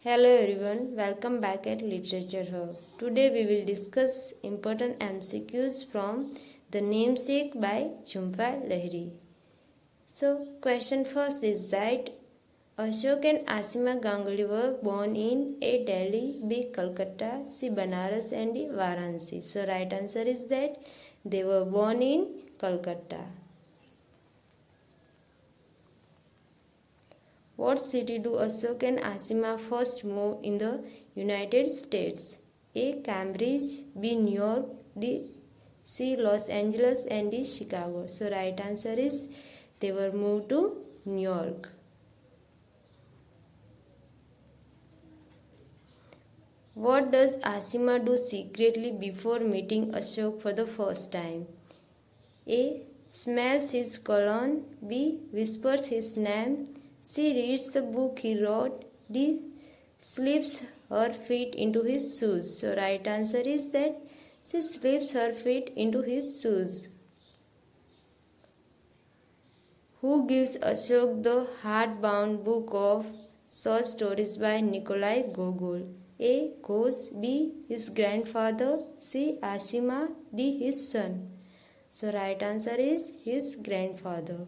Hello everyone, welcome back at Literature Hub. Today we will discuss important MCQs from The Namesake by Jhumpa Lahiri. So, question first is that Ashok and Asima Ganguly were born in A. Delhi, B. Calcutta, C. Banaras and D. Varanasi. So, right answer is that they were born in Calcutta. What city do Ashok and Asima first move in the United States? A. Cambridge, B. New York, C. Los Angeles and D. Chicago. So right answer is they were moved to New York. What does Asima do secretly before meeting Ashok for the first time? A. Smells his cologne, B. Whispers his name, C. Reads the book he wrote, D. Slips her feet into his shoes. So right answer is that she slips her feet into his shoes. Who gives Ashok the hardbound book of short stories by Nikolai Gogol? A. Ghosh, B. His grandfather, C. Asima, D. His son. So right answer is his grandfather.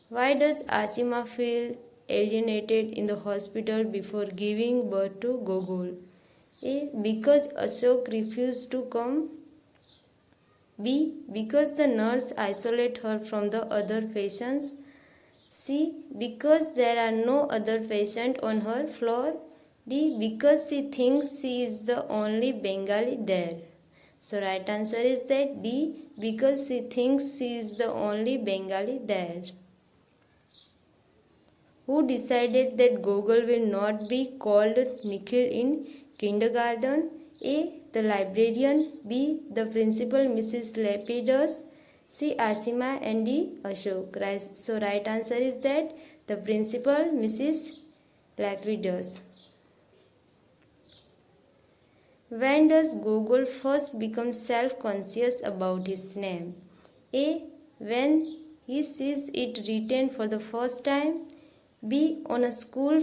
Why does Asima feel alienated in the hospital before giving birth to Gogol? A. Because Ashok refused to come. B. Because the nurse isolated her from the other patients. C. Because there are no other patients on her floor. D. Because she thinks she is the only Bengali there. So right answer is that D. Because she thinks she is the only Bengali there. Who decided that Gogol will not be called Nikhil in kindergarten? A. The librarian, B. The principal Mrs. Lapidus, C. Asima and D. Ashok. So right answer is that the principal Mrs. Lapidus. When does Gogol first become self-conscious about his name? A. When he sees it written for the first time, B. On a school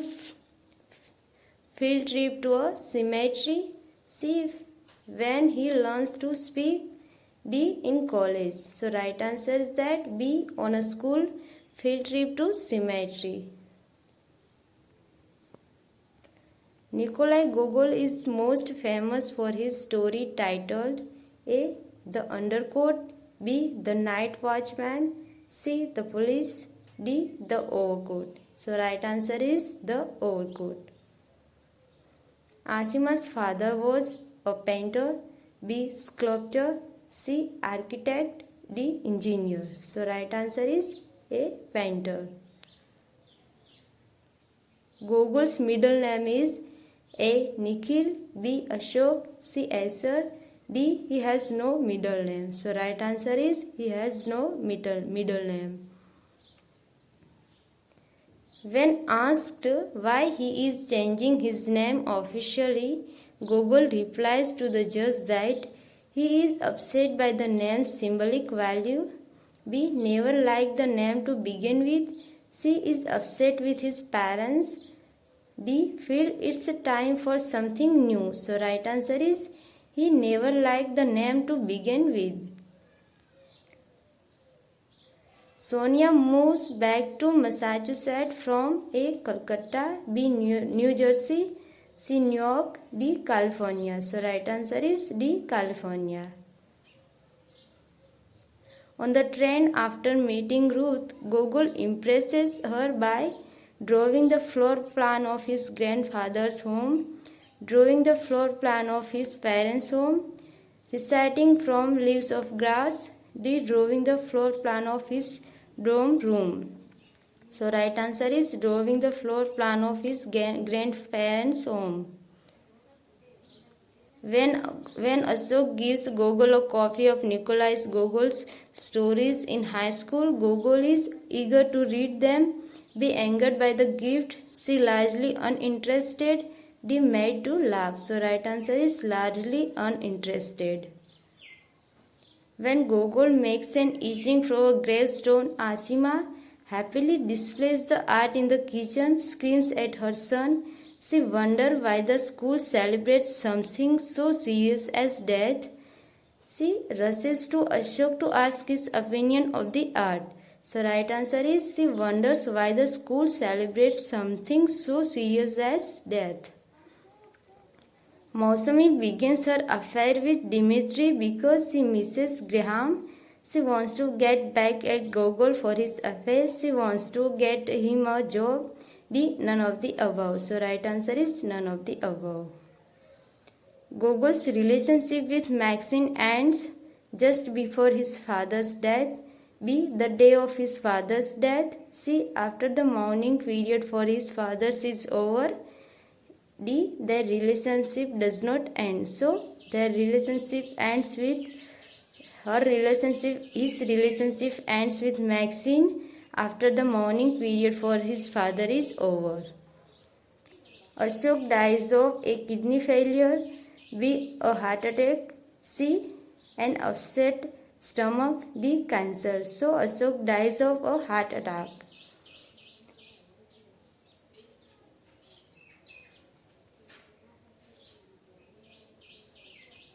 field trip to a cemetery, C. When he learns to speak, D. In college. So right answer is that B. On a school field trip to cemetery. Nikolai Gogol is most famous for his story titled A. The Undercoat, B. The Night Watchman, C. The Police, D. The Overcoat. So right answer is the overcoat. Asima's father was a painter, B. Sculptor, C. Architect, D. Engineer. So right answer is A. Painter. Gogol's middle name is A. Nikhil, B. Ashok, C. Asher, D. He has no middle name. So right answer is he has no middle name. When asked why he is changing his name officially, Gogol replies to the judge that he is upset by the name's symbolic value, B. Never liked the name to begin with, C. Is upset with his parents, D. Feel it's time for something new. So right answer is he never liked the name to begin with. Sonia moves back to Massachusetts from A. Calcutta, B. New Jersey, C. New York, D. California. So right answer is D. California. On the train after meeting Ruth, Gogol impresses her by drawing the floor plan of his grandfather's home, drawing the floor plan of his parents' home, reciting from Leaves of Grass, D. Drawing the floor plan of his dorm room. So right answer is drawing the floor plan of his grandparents' home. When Ashok gives Gogol a copy of Nikolai Gogol's stories in high school, Gogol is eager to read them, be angered by the gift, C. Largely uninterested, D. Made to laugh. So right answer is largely uninterested. When Gogol makes an etching from a gravestone, Asima happily displays the art in the kitchen, screams at her son. She wonders why the school celebrates something so serious as death. She rushes to Ashok to ask his opinion of the art. So right answer is she wonders why the school celebrates something so serious as death. Mausami begins her affair with Dimitri because she misses Graham. She wants to get back at Gogol for his affair. She wants to get him a job. D. None of the above. So right answer is none of the above. Gogol's relationship with Maxine ends just before his father's death. B. The day of his father's death. C. After the mourning period for his father's is over. D. Their relationship does not end. So their relationship ends with his relationship ends with Maxine after the mourning period for his father is over. Ashok dies of a kidney failure. B. A heart attack. C. An upset stomach. D. Cancer. So Ashok dies of a heart attack.